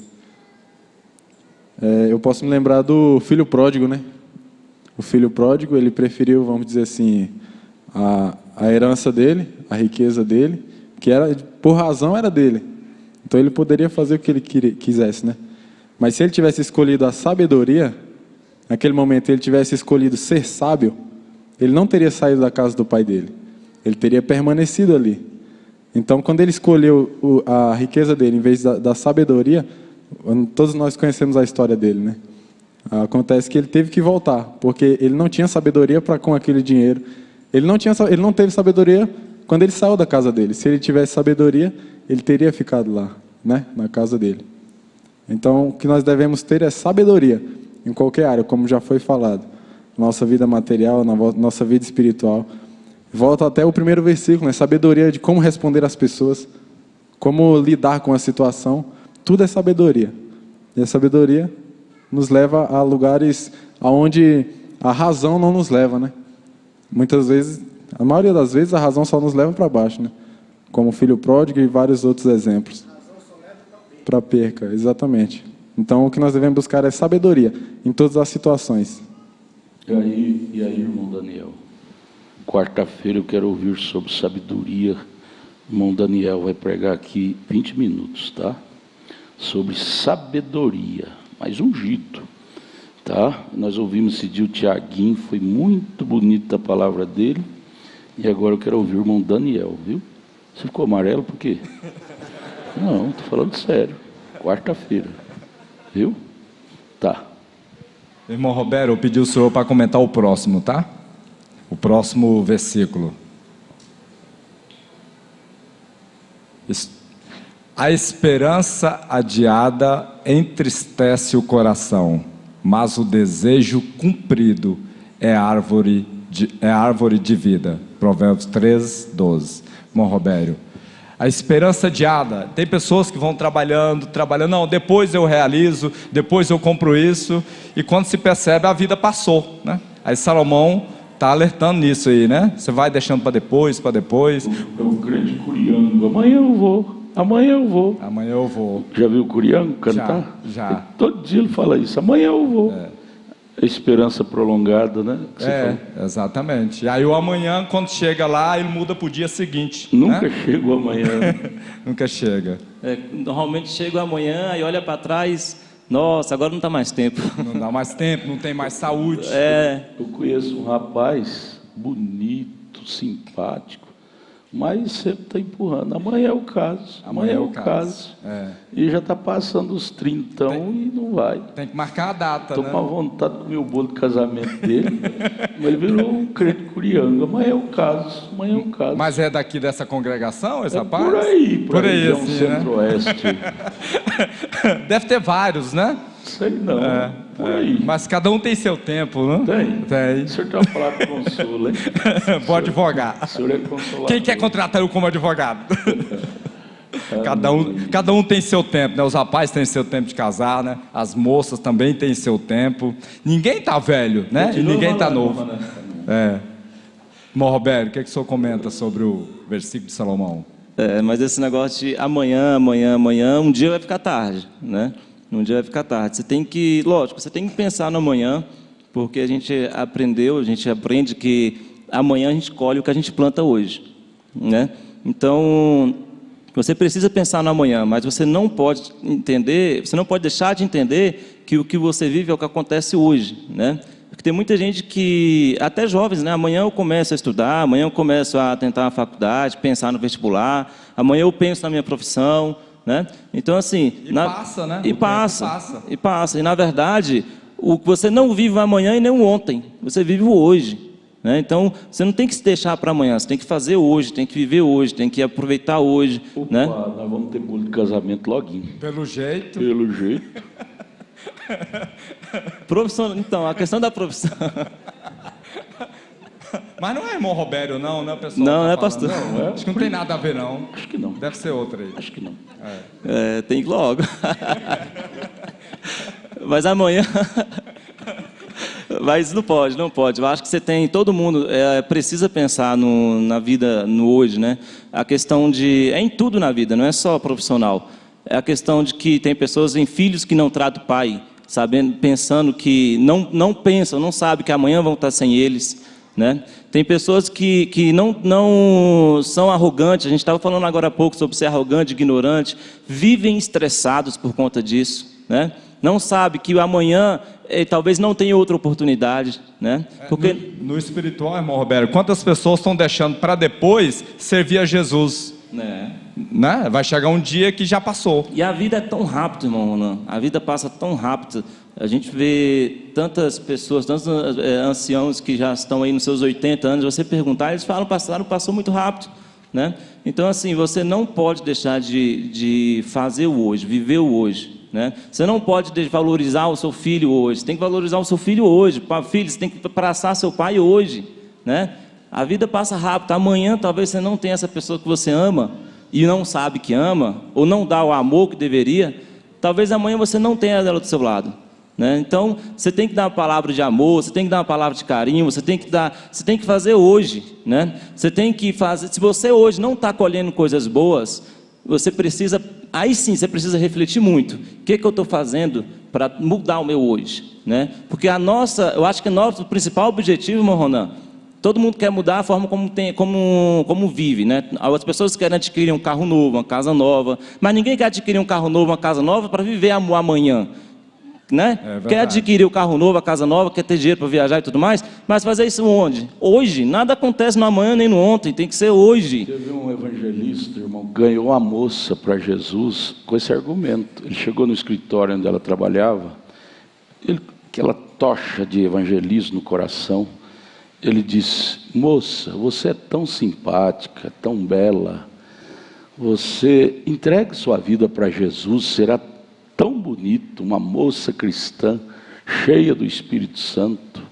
Eu posso me lembrar do filho pródigo, né? O filho pródigo, ele preferiu, vamos dizer assim, a herança dele, a riqueza dele, que era, por razão era dele. Então ele poderia fazer o que ele quisesse, né? Mas se ele tivesse escolhido a sabedoria, naquele momento ele tivesse escolhido ser sábio, ele não teria saído da casa do pai dele. Ele teria permanecido ali. Então, quando ele escolheu a riqueza dele em vez da sabedoria, todos nós conhecemos a história dele, né? Acontece que ele teve que voltar, porque ele não tinha sabedoria para com aquele dinheiro. Ele não teve sabedoria quando ele saiu da casa dele. Se ele tivesse sabedoria, ele teria ficado lá, né? Na casa dele. Então, o que nós devemos ter é sabedoria em qualquer área, como já foi falado. Nossa vida material, nossa vida espiritual. Volta até o primeiro versículo, né? Sabedoria de como responder às pessoas, como lidar com a situação. Tudo é sabedoria. E a sabedoria nos leva a lugares onde a razão não nos leva, né? Muitas vezes, a maioria das vezes, a razão só nos leva para baixo, né? Como o filho pródigo e vários outros exemplos. Para perca, exatamente. Então, o que nós devemos buscar é sabedoria em todas as situações. E aí, irmão Daniel? Quarta-feira eu quero ouvir sobre sabedoria. Irmão Daniel vai pregar aqui 20 minutos, tá? Sobre sabedoria, mais ungido, tá? Nós ouvimos esse dia o Tiaguinho, foi muito bonita a palavra dele. E agora eu quero ouvir o irmão Daniel, viu? Você ficou amarelo por quê? Não, estou falando sério. Quarta-feira, viu? Tá. Irmão Roberto, eu pedi o senhor para comentar o próximo, tá? O próximo versículo. A esperança adiada entristece o coração, mas o desejo cumprido é árvore de vida. Provérbios 3, 12. Irmão Roberto, a esperança adiada, tem pessoas que vão trabalhando, não, depois eu realizo, depois eu compro isso, e quando se percebe, a vida passou, né? Aí Salomão está alertando nisso aí, né? Você vai deixando para depois. É o grande Curiango, amanhã eu vou. Amanhã eu vou. Já viu o Curiango cantar? Já. Todo dia ele fala isso, amanhã eu vou. A esperança prolongada, né? Exatamente. E aí o amanhã, quando chega lá, ele muda para o dia seguinte. Nunca né? chega o amanhã. Nunca chega. Normalmente chega o amanhã e olha para trás, nossa, agora não está mais tempo. Não dá mais tempo, não tem mais saúde. Eu conheço um rapaz bonito, simpático, mas sempre está empurrando. Amanhã é o caso. Amanhã é o caso. E já está passando os 30 e não vai. Tem que marcar a data, Estou com a vontade de comer o bolo de casamento dele, mas ele virou um crente Curiango. Amanhã é o caso. Mas é daqui dessa congregação, esse rapaz? Por aí, por aí, assim, centro-oeste. Deve ter vários, né? Sei não. Por aí. Mas cada um tem seu tempo, né? Tem. O senhor tem uma palavra de consolo, hein? Vou advogar. O senhor é consolador. Quem quer contratar eu como advogado? Cada um tem seu tempo, né? Os rapazes têm seu tempo de casar, né? As moças também têm seu tempo. Ninguém está velho, né? E ninguém está novo. Irmão Roberto, o que o senhor comenta sobre o versículo de Salomão? Mas esse negócio de amanhã, um dia vai ficar tarde, né? Um dia vai ficar tarde. Você tem que pensar no amanhã, porque a gente aprende que amanhã a gente colhe o que a gente planta hoje, né? Então, você precisa pensar no amanhã, mas você não pode deixar de entender que o que você vive é o que acontece hoje, né? Porque tem muita gente que, até jovens, né? Amanhã eu começo a estudar, amanhã eu começo a tentar uma faculdade, pensar no vestibular, amanhã eu penso na minha profissão, né? Então, assim... passa, né? E passa. E, na verdade, o que você não vive o amanhã e nem o ontem. Você vive o hoje. né? Então, você não tem que se deixar para amanhã, você tem que fazer hoje, tem que viver hoje, tem que aproveitar hoje. Opa, né? nós vamos ter bolo de casamento loguinho. Pelo jeito. Pelo jeito. Profissão, então, a questão da profissão... Mas não é irmão Robério, não, né, pessoal? Não, não é falando? pastor. Não, acho que não tem nada a ver, não. Acho que não. Deve ser outra aí. Acho que não. Tem que ir logo. Mas amanhã... Mas não pode. Eu acho que você tem, todo mundo precisa pensar na vida, no hoje, né? A questão é em tudo na vida, não é só profissional. É a questão de que tem pessoas, tem filhos que não tratam o pai, pensando que não pensam, não sabem que amanhã vão estar sem eles, né? Tem pessoas que não são arrogantes, a gente estava falando agora há pouco sobre ser arrogante, ignorante, vivem estressados por conta disso, né? Não sabe que o amanhã talvez não tenha outra oportunidade, né? Porque no espiritual, irmão Roberto, quantas pessoas estão deixando para depois servir a Jesus? Né? Vai chegar um dia que já passou. E a vida é tão rápida, irmão Ronan. A vida passa tão rápido. A gente vê tantas pessoas, tantos anciãos que já estão aí nos seus 80 anos. Você perguntar, eles falam, passou muito rápido, né? Então, assim, você não pode deixar de fazer o hoje, viver o hoje, né? Você não pode desvalorizar o seu filho hoje. Você tem que valorizar o seu filho hoje. Filho, você tem que abraçar seu pai hoje, né? A vida passa rápido. Amanhã talvez você não tenha essa pessoa que você ama e não sabe que ama, ou não dá o amor que deveria. Talvez amanhã você não tenha ela do seu lado, né? Então, você tem que dar uma palavra de amor, você tem que dar uma palavra de carinho, você tem que fazer hoje, né? Você tem que fazer. Se você hoje não está colhendo coisas boas, você precisa, aí sim, você precisa refletir muito. O que eu estou fazendo para mudar o meu hoje, né? Porque eu acho que nosso principal objetivo, irmão Ronan, todo mundo quer mudar a forma como vive, né? As pessoas querem adquirir um carro novo, uma casa nova, mas ninguém quer adquirir um carro novo, uma casa nova para viver amanhã, né? Quer adquirir o carro novo, a casa nova, quer ter dinheiro para viajar e tudo mais, mas fazer isso onde? Hoje. Nada acontece no amanhã nem no ontem, tem que ser hoje. Teve um evangelista, irmão, ganhou uma moça para Jesus com esse argumento. Ele chegou no escritório onde ela trabalhava, aquela tocha de evangelismo no coração. Ele disse: moça, você é tão simpática, tão bela, você entregue sua vida para Jesus, será tão bonito, uma moça cristã, cheia do Espírito Santo.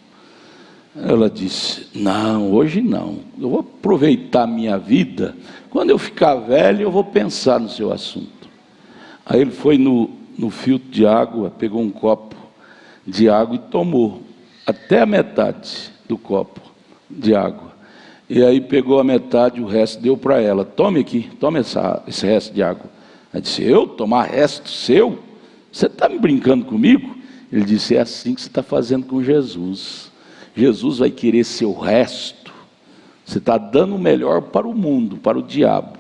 Ela disse: não, hoje não, eu vou aproveitar a minha vida, quando eu ficar velho eu vou pensar no seu assunto. Aí ele foi no filtro de água, pegou um copo de água e tomou até a metade do copo de água, e aí pegou a metade, o resto deu para ela. Tome aqui, tome esse resto de água. Ela disse: eu tomar resto seu? Você está me brincando comigo? Ele disse: é assim que você está fazendo com Jesus. Jesus vai querer seu resto. Você está dando o melhor para o mundo, para o diabo,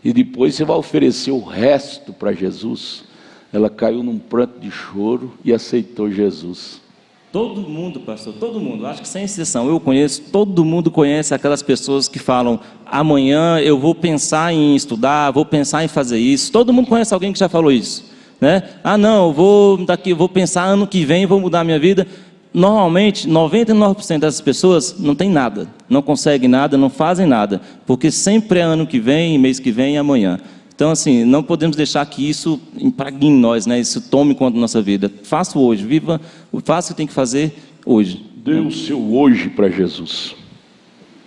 e depois você vai oferecer o resto para Jesus. Ela caiu num pranto de choro e aceitou Jesus. Todo mundo, pastor, todo mundo, acho que sem exceção, todo mundo conhece aquelas pessoas que falam: amanhã eu vou pensar em estudar, vou pensar em fazer isso. Todo mundo conhece alguém que já falou isso, né? Ah, não, eu vou pensar ano que vem, vou mudar a minha vida. Normalmente, 99% dessas pessoas não tem nada, não conseguem nada, não fazem nada, porque sempre é ano que vem, mês que vem e amanhã. Então, assim, não podemos deixar que isso impregne em nós, né? Isso tome conta da nossa vida. Faça hoje, faça o que tem que fazer hoje. Dê o seu hoje para Jesus.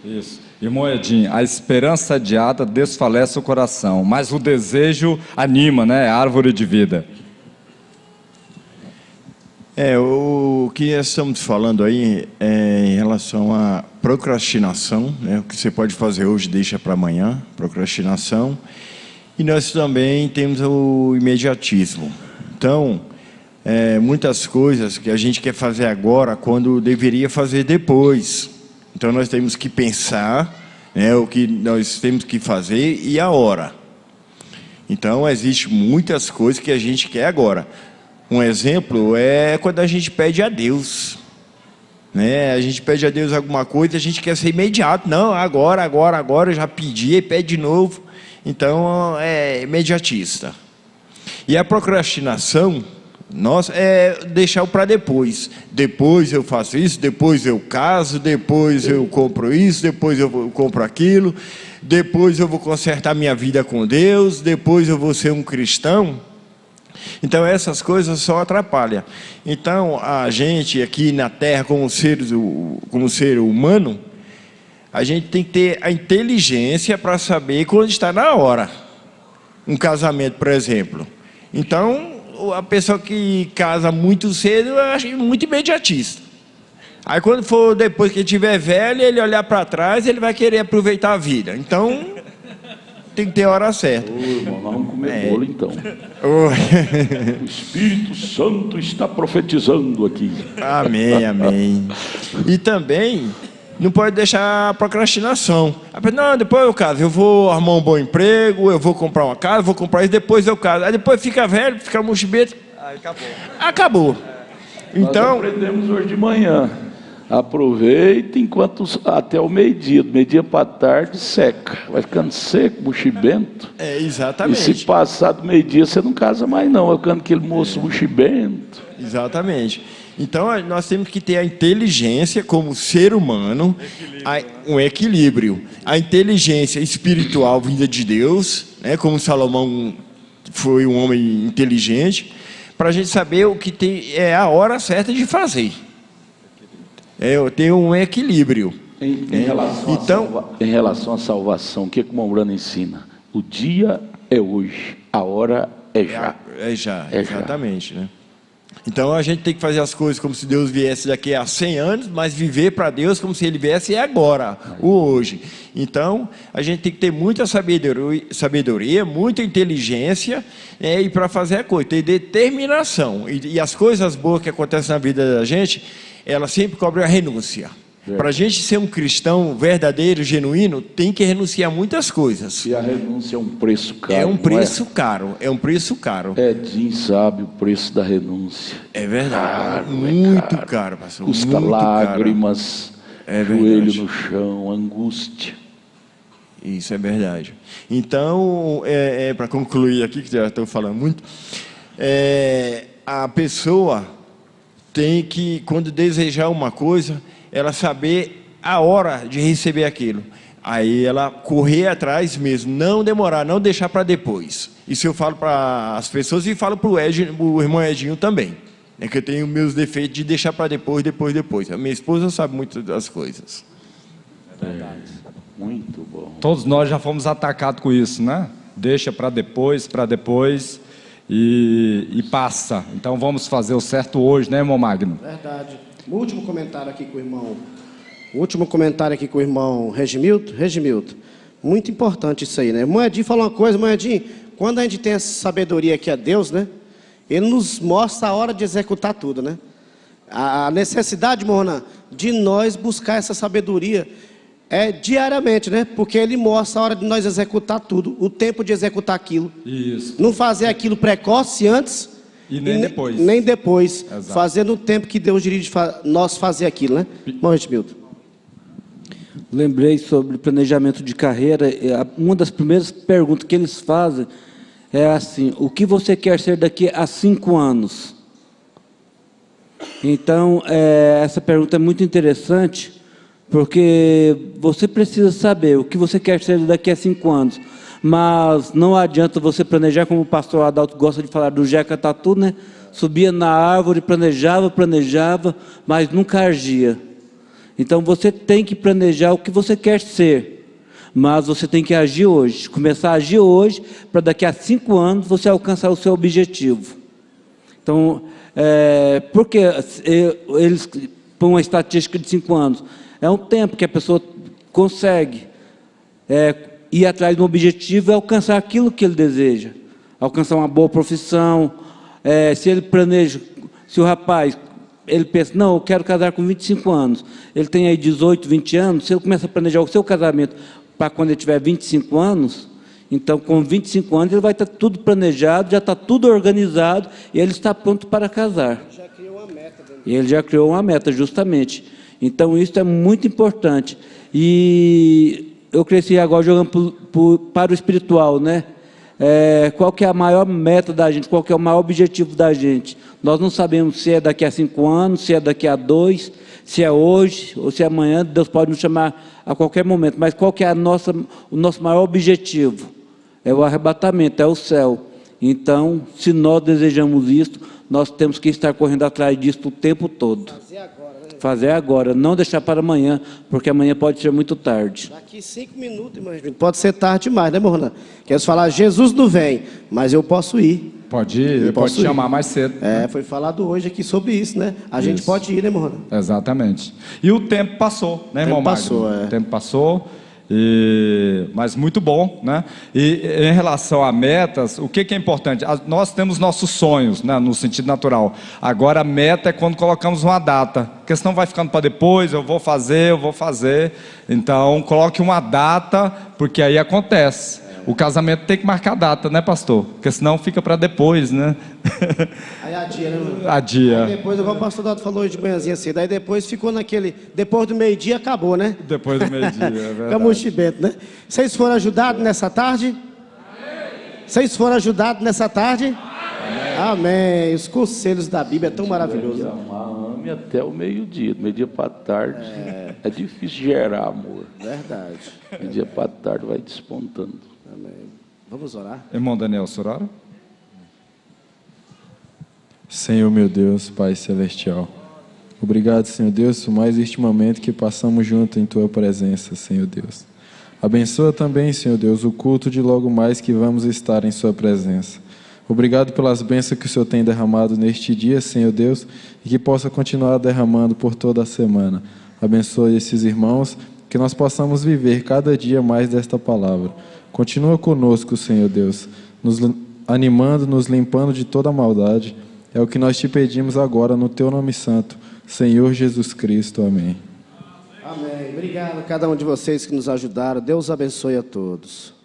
Isso. Irmão Edinho, a esperança adiada desfalece o coração, mas o desejo anima, né? É árvore de vida. O que nós estamos falando aí é em relação à procrastinação, né? O que você pode fazer hoje deixa para amanhã, procrastinação. E nós também temos o imediatismo. Então, muitas coisas que a gente quer fazer agora, quando deveria fazer depois. Então, nós temos que pensar, né, o que nós temos que fazer e a hora. Então, existe muitas coisas que a gente quer agora. Um exemplo é quando a gente pede a Deus, né? A gente pede a Deus alguma coisa, a gente quer ser imediato. Não, agora, eu já pedi e pede de novo. Então, é imediatista. E a procrastinação, Nossa, é deixar o para depois. Depois eu faço isso, depois eu caso, depois eu compro isso, depois eu compro aquilo, depois eu vou consertar minha vida com Deus, depois eu vou ser um cristão. Então essas coisas só atrapalham. Então a gente aqui na Terra, como ser humano, a gente tem que ter a inteligência para saber quando está na hora. Um casamento, por exemplo. Então a pessoa que casa muito cedo, eu acho muito imediatista. Aí quando for depois que ele estiver velho, ele olhar para trás, ele vai querer aproveitar a vida. Então tem que ter a hora certa. Ô, irmão, nós vamos comer bolo então. O Espírito Santo está profetizando aqui. Amém, amém. E também não pode deixar a procrastinação. Não, depois eu caso, eu vou arrumar um bom emprego, eu vou comprar uma casa, vou comprar isso, depois eu caso. Aí depois fica velho, fica mochibento. Aí acabou. Então, nós aprendemos hoje de manhã. Aproveita enquanto até o meio-dia. Do meio-dia para tarde seca. Vai ficando seco, mochibento. Exatamente. E se passar do meio-dia, você não casa mais não. Vai ficando aquele moço mochibento. Exatamente. Então nós temos que ter a inteligência como ser humano, um equilíbrio. A inteligência espiritual vinda de Deus, né, como Salomão foi um homem inteligente, para a gente saber o que é a hora certa de fazer. Eu tenho um equilíbrio. Em relação à salvação, o que o Mombrano ensina? O dia é hoje, a hora é já. Exatamente. Né? Então a gente tem que fazer as coisas como se Deus viesse daqui a 100 anos, mas viver para Deus como se Ele viesse agora, o hoje. Então a gente tem que ter muita sabedoria, muita inteligência, né, e para fazer a coisa, ter determinação. E as coisas boas que acontecem na vida da gente, ela sempre cobra a renúncia. Para a gente ser um cristão verdadeiro, genuíno, tem que renunciar a muitas coisas. E a renúncia é um preço caro. É um preço caro, é um preço caro. Edinho sabe o preço da renúncia. É verdade, muito caro, pastor. Custa lágrimas, joelho no chão, angústia. Isso é verdade. Então, para concluir aqui, que já estou falando muito, a pessoa tem que, quando desejar uma coisa, ela saber a hora de receber aquilo. Aí ela correr atrás mesmo, não demorar, não deixar para depois. Isso eu falo para as pessoas e falo para o irmão Edinho também. É que eu tenho meus defeitos de deixar para depois. A minha esposa sabe muito das coisas. É verdade. Muito bom. Todos nós já fomos atacados com isso, né? Deixa para depois e passa. Então vamos fazer o certo hoje, né, irmão Magno? Verdade. O último comentário aqui com o irmão Regimilton. Muito importante isso aí, né? O Moedinho falou uma coisa, Moedinho, quando a gente tem essa sabedoria que é Deus, né? Ele nos mostra a hora de executar tudo, né? A necessidade, Morna, de nós buscar essa sabedoria diariamente, né? Porque ele mostra a hora de nós executar tudo, o tempo de executar aquilo. Isso. Não fazer aquilo precoce antes e nem depois. Nem depois. Exato. Fazer no tempo que Deus dirige nós fazer aquilo, né? Bom, Milton. Lembrei sobre planejamento de carreira. Uma das primeiras perguntas que eles fazem é assim: o que você quer ser daqui a 5 anos? Então, essa pergunta é muito interessante, porque você precisa saber o que você quer ser daqui a 5 anos. Mas não adianta você planejar, como o pastor Adalto gosta de falar do Jeca Tatu, né? Subia na árvore, planejava, mas nunca agia. Então você tem que planejar o que você quer ser, mas você tem que agir hoje. Começar a agir hoje, para daqui a 5 anos você alcançar o seu objetivo. Então, porque eles põem uma estatística de 5 anos. É um tempo que a pessoa consegue ir atrás do objetivo e alcançar aquilo que ele deseja. Alcançar uma boa profissão. Se ele planeja, se o rapaz, ele pensa, não, eu quero casar com 25 anos. Ele tem aí 18, 20 anos, se ele começa a planejar o seu casamento para quando ele tiver 25 anos, então com 25 anos ele vai estar tudo planejado, já está tudo organizado e ele está pronto para casar. Já criou uma meta. E ele já criou uma meta, justamente. Então isso é muito importante. E eu cresci agora jogando para o espiritual, né? qual que é a maior meta da gente, qual que é o maior objetivo da gente. Nós não sabemos se é daqui a 5 anos, se é daqui a 2, se é hoje ou se é amanhã. Deus pode nos chamar a qualquer momento, mas qual que é o nosso maior objetivo? É o arrebatamento, é o céu. Então, se nós desejamos isso, nós temos que estar correndo atrás disso o tempo todo. Fazer agora, não deixar para amanhã, porque amanhã pode ser muito tarde. Daqui 5 minutos, irmão, pode ser tarde demais, né, Morna? Quer falar, Jesus não vem, mas eu posso ir. Pode ir, pode chamar mais cedo. Foi falado hoje aqui sobre isso, né? A gente pode ir, né, Morna? Exatamente. E o tempo passou, né, irmão Magno? O tempo passou. Mas muito bom, né? E em relação a metas, o que é importante? Nós temos nossos sonhos, né, no sentido natural. Agora a meta é quando colocamos uma data, porque senão vai ficando para depois, eu vou fazer. Então coloque uma data, porque aí acontece. O casamento tem que marcar a data, né, pastor? Porque senão fica para depois, né? Aí adia, né, mano? Adia. Aí depois, igual o pastor Dalton falou hoje de manhãzinha cedo, aí depois ficou naquele... Depois do meio-dia acabou, né? Depois do meio-dia, é verdade. Ficamos chibento, né? Vocês foram ajudados nessa tarde? Vocês foram ajudados nessa tarde? Amém. Os conselhos da Bíblia é tão maravilhoso. Ame até o meio-dia. Meio-dia para tarde é difícil gerar amor. Verdade. Meio-dia para tarde vai despontando. Amém. Vamos orar? Irmão Daniel, o senhor ora? Senhor meu Deus, Pai Celestial, obrigado, Senhor Deus, por mais este momento que passamos junto em Tua presença, Senhor Deus. Abençoa também, Senhor Deus, o culto de logo mais que vamos estar em Sua presença. Obrigado pelas bênçãos que o Senhor tem derramado neste dia, Senhor Deus, e que possa continuar derramando por toda a semana. Abençoa esses irmãos, que nós possamos viver cada dia mais desta palavra. Continua conosco, Senhor Deus, nos animando, nos limpando de toda a maldade. É o que nós te pedimos agora no Teu nome santo, Senhor Jesus Cristo. Amém. Amém. Obrigado a cada um de vocês que nos ajudaram. Deus abençoe a todos.